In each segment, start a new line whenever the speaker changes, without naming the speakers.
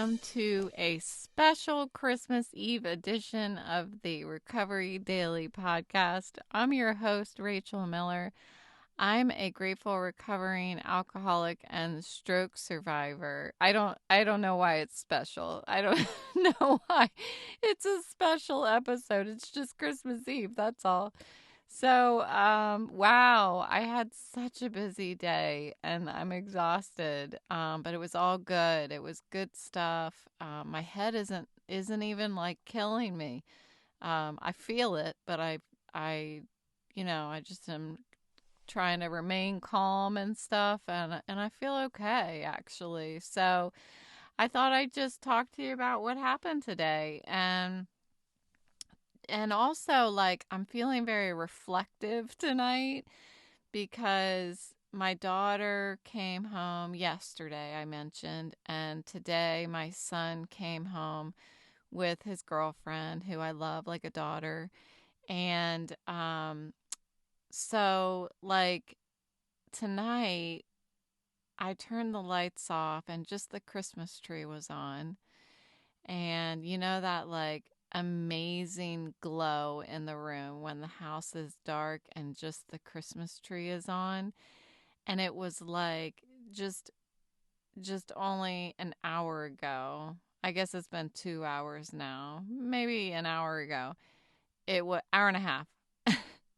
welcome to a special Christmas Eve edition of the Recovery Daily podcast. I'm your host, Rachel Miller. I'm a grateful recovering alcoholic and stroke survivor. I don't know why it's special. I don't know why it's a special episode. It's just Christmas Eve, that's all. So, wow, I had such a busy day and I'm exhausted. But it was all good. It was good stuff. My head isn't even like killing me. I feel it, but I just am trying to remain calm and stuff, and I feel okay actually. So, I thought I'd just talk to you about what happened today and also, like, I'm feeling very reflective tonight because my daughter came home yesterday, I mentioned, and today my son came home with his girlfriend, who I love like a daughter. And so, like, tonight, I turned the lights off and just the Christmas tree was on. And you know that like amazing glow in the room when the house is dark and just the Christmas tree is on. And it was like just just only an hour ago. I guess it's been 2 hours now. Maybe an hour ago. It was hour and a half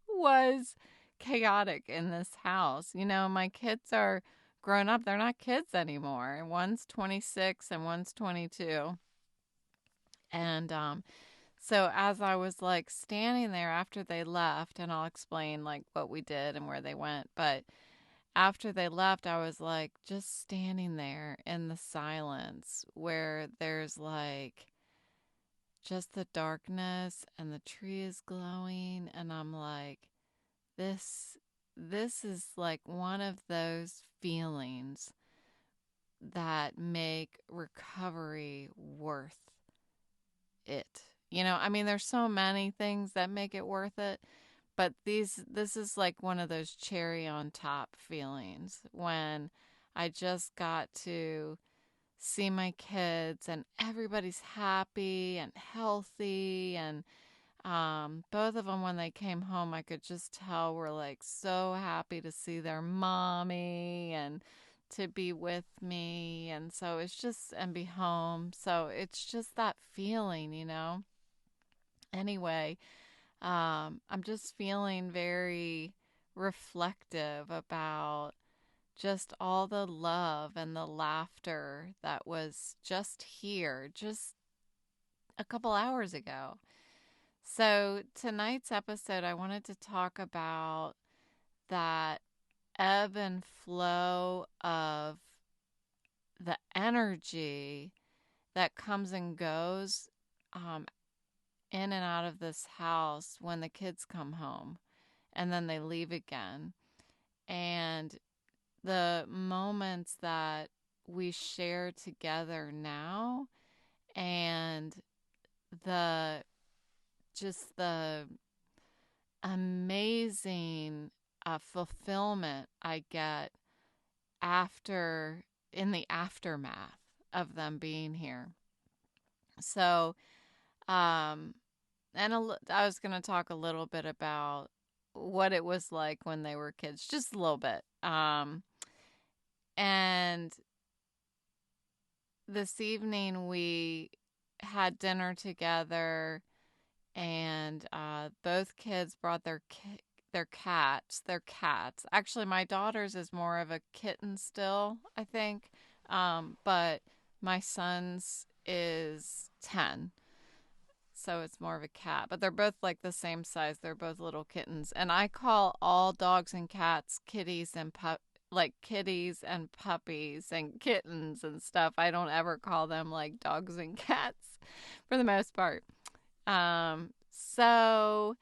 was chaotic in this house. You know, my kids are grown up. They're not kids anymore. One's 26 and one's 22. And so as I was like standing there after they left, and I'll explain like what we did and where they went, but after they left, I was like just standing there in the silence where there's like just the darkness and the tree is glowing, and I'm like, this this is like one of those feelings that make recovery worth it. You know, I mean, there's so many things that make it worth it, but this is like one of those cherry on top feelings when I just got to see my kids and everybody's happy and healthy, and both of them, when they came home, I could just tell were like so happy to see their mommy and to be with me, and so it's just and be home. So it's just that feeling, you know. Anyway, I'm just feeling very reflective about just all the love and the laughter that was just here just a couple hours ago. So, tonight's episode, I wanted to talk about that ebb and flow of the energy that comes and goes um, in and out of this house when the kids come home and then they leave again. And the moments that we share together now, and the the amazing fulfillment I get after in the aftermath of them being here. So, um, I was going to talk a little bit about what it was like when they were kids, just a little bit. And this evening we had dinner together, and both kids brought their cats. Their cats. Actually, my daughter's is more of a kitten still, I think, but my son's is 10. So it's more of a cat, but they're both like the same size. They're both little kittens. And I call all dogs and cats kitties and like kitties and puppies and kittens and stuff. I don't ever call them like dogs and cats for the most part. So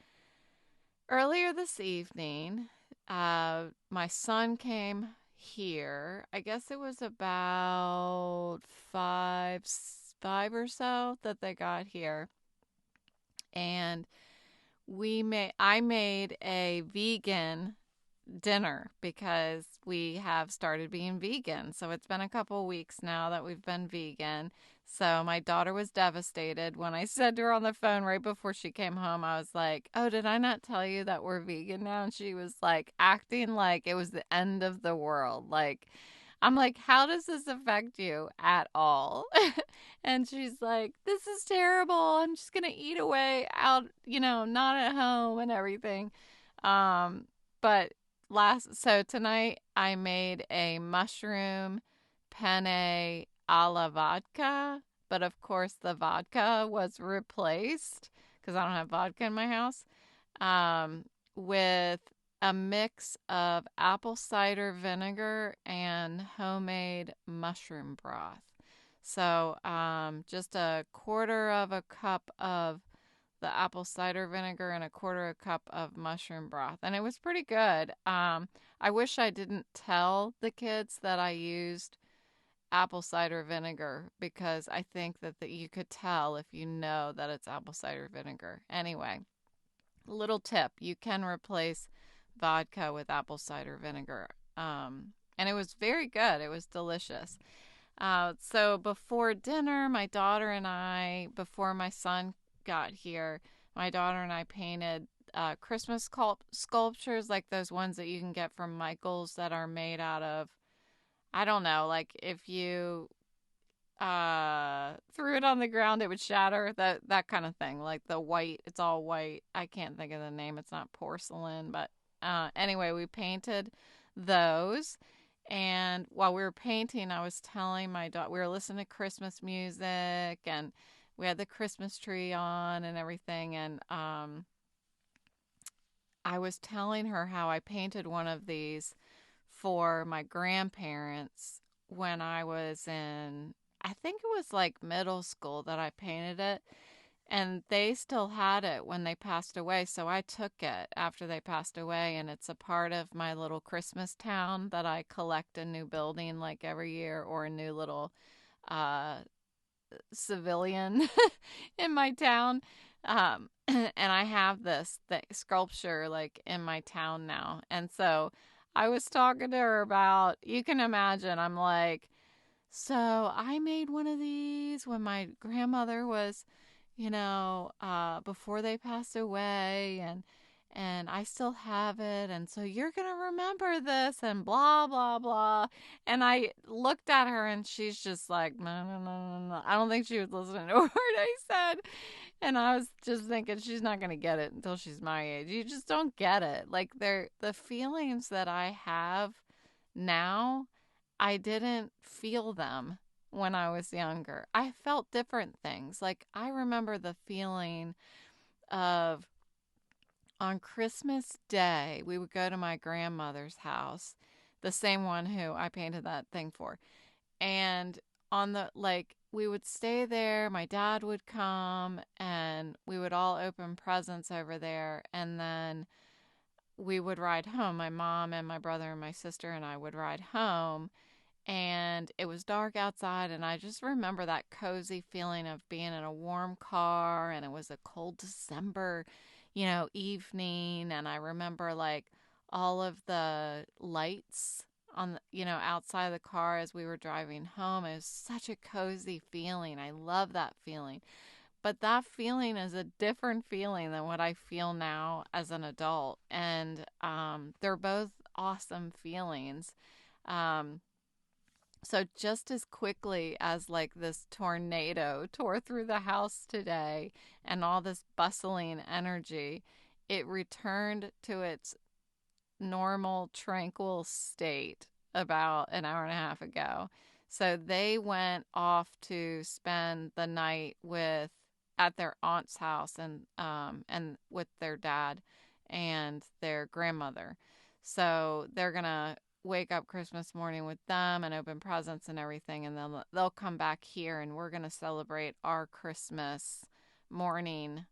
earlier this evening, my son came here. I guess it was about five or so that they got here, and I made a vegan dinner because we have started being vegan. So it's been a couple weeks now that we've been vegan. So my daughter was devastated when I said to her on the phone right before she came home. I was like, "Oh, did I not tell you that we're vegan now?" And she was like acting like it was the end of the world. Like, I'm like, "How does this affect you at all?" And she's like, "This is terrible. I'm just going to eat away out, not at home and everything." Um, but so tonight I made a mushroom penne a la vodka, but of course the vodka was replaced because I don't have vodka in my house, um, with a mix of apple cider vinegar and homemade mushroom broth. So, just a quarter of a cup of the apple cider vinegar and a quarter a cup of mushroom broth, and it was pretty good. I wish I didn't tell the kids that I used apple cider vinegar because I think that you could tell if you know that it's apple cider vinegar. Anyway, little tip, you can replace vodka with apple cider vinegar. And it was very good. It was delicious. So before dinner, my daughter and I, before my son got here, my daughter and I painted Christmas sculptures like those ones that you can get from Michael's that are made out of, I don't know, like if you threw it on the ground it would shatter, that kind of thing, like the white, it's all white. I can't think of the name. It's not porcelain, but anyway, we painted those. And while we were painting, I was telling my daughter, we were listening to Christmas music, and we had the Christmas tree on and everything. And I was telling her how I painted one of these for my grandparents when I was in, I think it was like middle school that I painted it. And they still had it when they passed away. So I took it after they passed away. And it's a part of my little Christmas town that I collect a new building like every year, or a new little uh, civilian in my town. And I have this sculpture like in my town now. And so I was talking to her about, you can imagine, I'm like, so I made one of these when my grandmother was, before they passed away, and I still have it, and so you're gonna remember this, and blah blah blah. And I looked at her, and she's just like, no, no, no, no, no. I don't think she was listening to a word I said. And I was just thinking, she's not gonna get it until she's my age. You just don't get it. Like, the feelings that I have now, I didn't feel them when I was younger. I felt different things. Like, I remember the feeling of, on Christmas Day, we would go to my grandmother's house, the same one who I painted that thing for. And we would stay there, my dad would come, and we would all open presents over there. And then we would ride home. My mom and my brother and my sister and I would ride home, and it was dark outside, and I just remember that cozy feeling of being in a warm car, and it was a cold December, evening. And I remember like all of the lights on outside of the car as we were driving home. It was such a cozy feeling. I love that feeling. But that feeling is a different feeling than what I feel now as an adult. And they're both awesome feelings. Um, so just as quickly as like this tornado tore through the house today and all this bustling energy, it returned to its normal, tranquil state about an hour and a half ago. So they went off to spend the night at their aunt's house, and with their dad and their grandmother. So they're gonna wake up Christmas morning with them and open presents and everything, and then they'll come back here, and we're gonna celebrate our Christmas morning,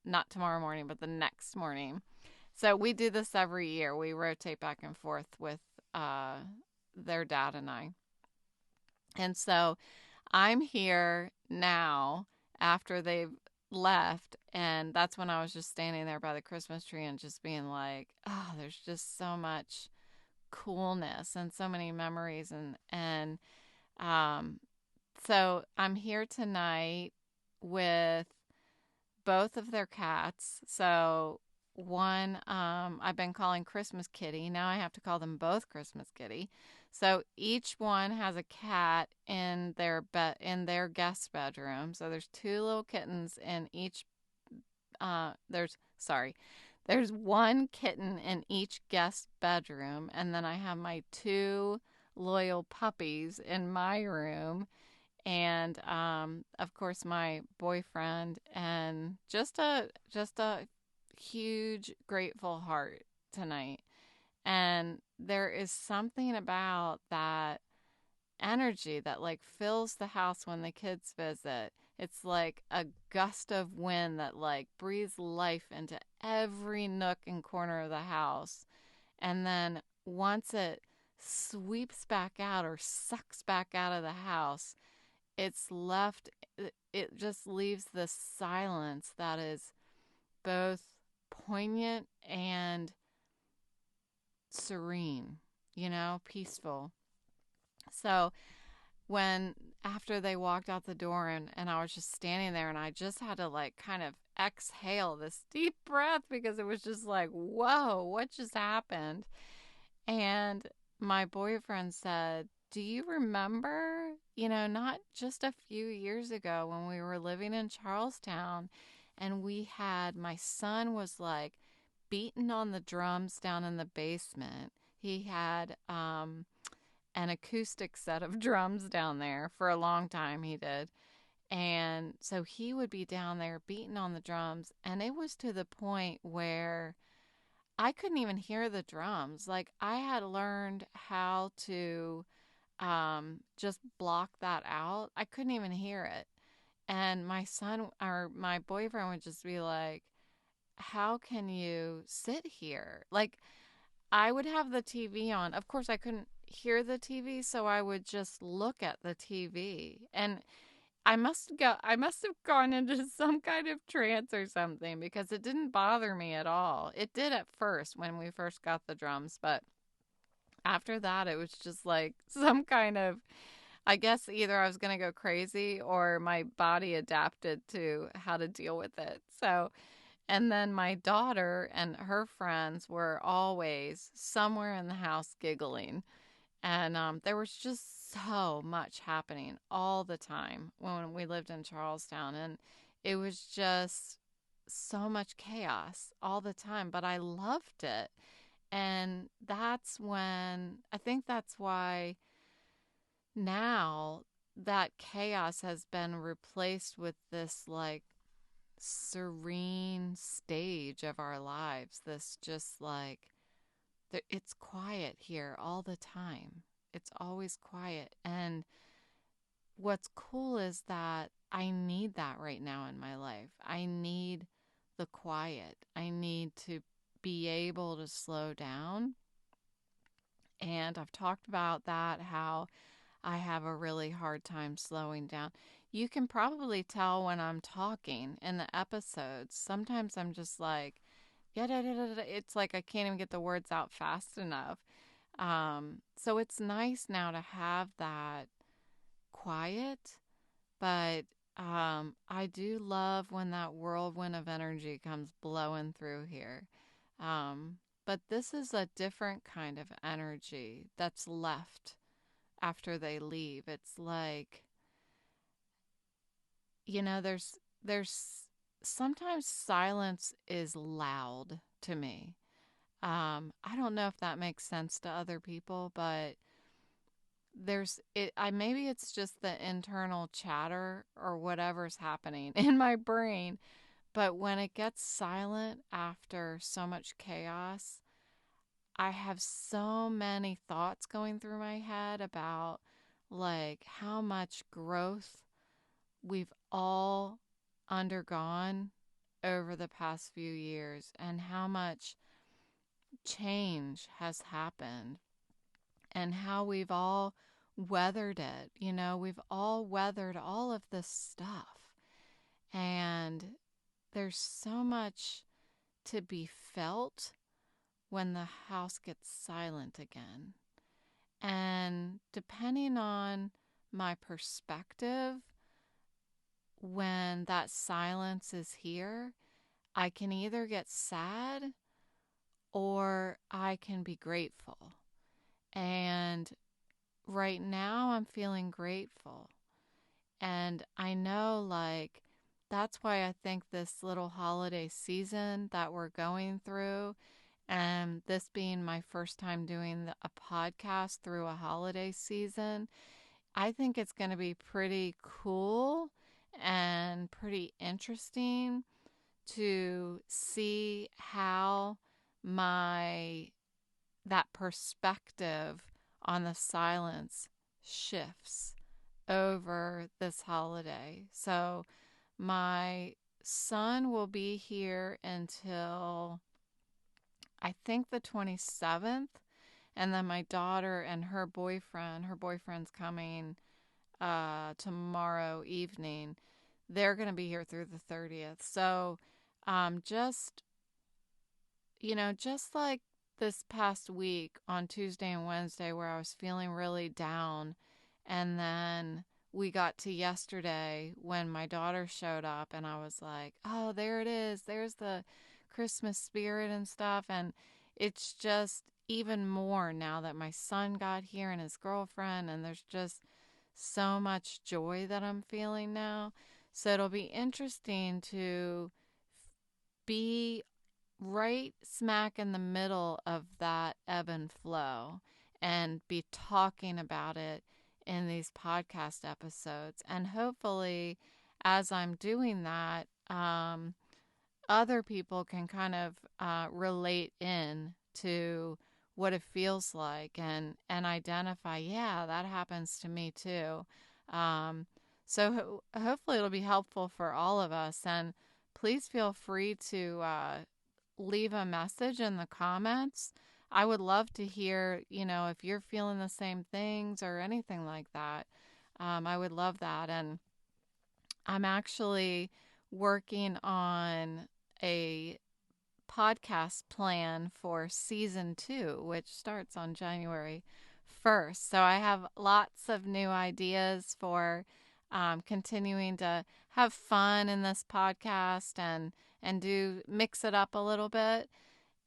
not tomorrow morning, but the next morning. So we do this every year. We rotate back and forth with uh, their dad and I. And so I'm here now after they've left. And that's when I was just standing there by the Christmas tree and just being like, oh, there's just so much coolness and so many memories. And um, So I'm here tonight with both of their cats. So one I've been calling Christmas Kitty. Now I have to call them both Christmas Kitty. So each one has a cat in their guest bedroom. So there's two little kittens in each there's one kitten in each guest bedroom, and then I have my two loyal puppies in my room, and of course my boyfriend, and just a huge grateful heart tonight. And there is something about that energy that like fills the house when the kids visit. It's like a gust of wind that like breathes life into every nook and corner of the house. And then once it sweeps back out or sucks back out of the house, it's left, it just leaves this silence that is both poignant and serene, peaceful. So when after they walked out the door, and I was just standing there, and I just had to like kind of exhale this deep breath because it was just like, whoa, what just happened? And my boyfriend said, do you remember, not just a few years ago when we were living in Charlestown and my son was like beating on the drums down in the basement. He had an acoustic set of drums down there for a long time, he did. And so he would be down there beating on the drums, and it was to the point where I couldn't even hear the drums. Like I had learned how to just block that out. I couldn't even hear it. And my son or my boyfriend would just be like, how can you sit here? Like I would have the TV on. Of course, I couldn't hear the TV, so I would just look at the TV. And I must have gone into some kind of trance or something because it didn't bother me at all. It did at first when we first got the drums, but after that it was just like some kind of, I guess either I was going to go crazy or my body adapted to how to deal with it. So, and then my daughter and her friends were always somewhere in the house giggling. And there was just so much happening all the time when we lived in Charlestown. And it was just so much chaos all the time. But I loved it. And I think that's why now that chaos has been replaced with this like serene stage of our lives. This just like, it's quiet here all the time. It's always quiet. And what's cool is that I need that right now in my life. I need the quiet. I need to be able to slow down. And I've talked about that, how I have a really hard time slowing down. You can probably tell when I'm talking in the episodes. Sometimes I'm just like, yeah, da, da, da, da. It's like I can't even get the words out fast enough. So it's nice now to have that quiet, but I do love when that whirlwind of energy comes blowing through here. But this is a different kind of energy that's left after they leave. It's like, there's sometimes silence is loud to me. I don't know if that makes sense to other people, but maybe it's just the internal chatter or whatever's happening in my brain, but when it gets silent after so much chaos, I have so many thoughts going through my head about like how much growth we've all undergone over the past few years and how much change has happened and how we've all weathered it. We've all weathered all of this stuff. And there's so much to be felt when the house gets silent again. And depending on my perspective when that silence is here. I can either get sad or I can be grateful. And right now I'm feeling grateful. And I know, like, that's why I think this little holiday season that we're going through, and this being my first time doing a podcast through a holiday season, I think it's going to be pretty cool and pretty interesting to see how my that perspective on the silence shifts over this holiday. So my son will be here until I think the 27th, and then my daughter and her boyfriend's coming tomorrow evening. They're going to be here through the 30th. So just just like this past week on Tuesday and Wednesday where I was feeling really down, and then we got to yesterday when my daughter showed up and I was like, oh, there it is. There's the Christmas spirit and stuff. And it's just even more now that my son got here and his girlfriend, and there's just so much joy that I'm feeling now. So it'll be interesting to be right smack in the middle of that ebb and flow and be talking about it in these podcast episodes. And hopefully, as I'm doing that, other people can kind of relate in to what it feels like and identify, yeah, that happens to me too. Um, so hopefully it'll be helpful for all of us. And please feel free to leave a message in the comments. I would love to hear, if you're feeling the same things or anything like that. I would love that. And I'm actually working on a podcast plan for season 2, which starts on January 1st. So I have lots of new ideas for continuing to have fun in this podcast and do mix it up a little bit,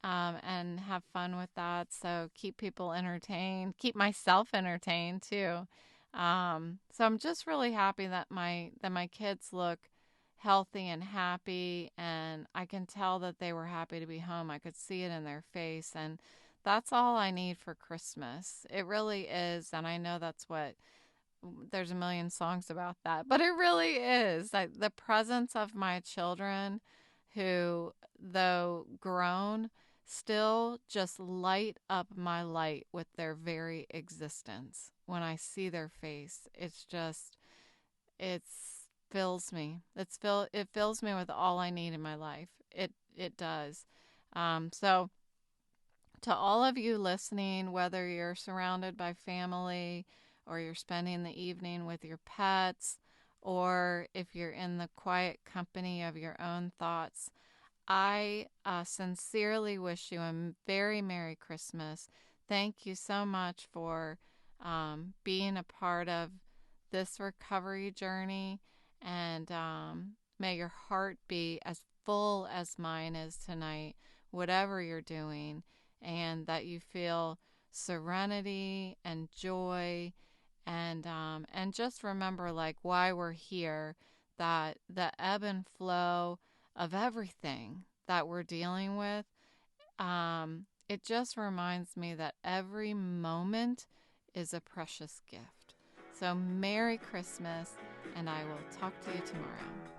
and have fun with that. So keep people entertained, keep myself entertained too. So I'm just really happy that my kids look healthy and happy, and I can tell that they were happy to be home. I could see it in their face, and that's all I need for Christmas. It really is, and I know that's what there's a million songs about that, but it really is. The presence of my children, who, though grown, still just light up my light with their very existence. When I see their face, it fills me. It fills me with all I need in my life. It does. So to all of you listening, whether you're surrounded by family or you're spending the evening with your pets, or if you're in the quiet company of your own thoughts, I sincerely wish you a very Merry Christmas. Thank you so much for being a part of this recovery journey, and may your heart be as full as mine is tonight, whatever you're doing, and that you feel serenity and joy, and just remember, like, why we're here, that the ebb and flow of everything that we're dealing with, it just reminds me that every moment is a precious gift. So Merry Christmas, and I will talk to you tomorrow.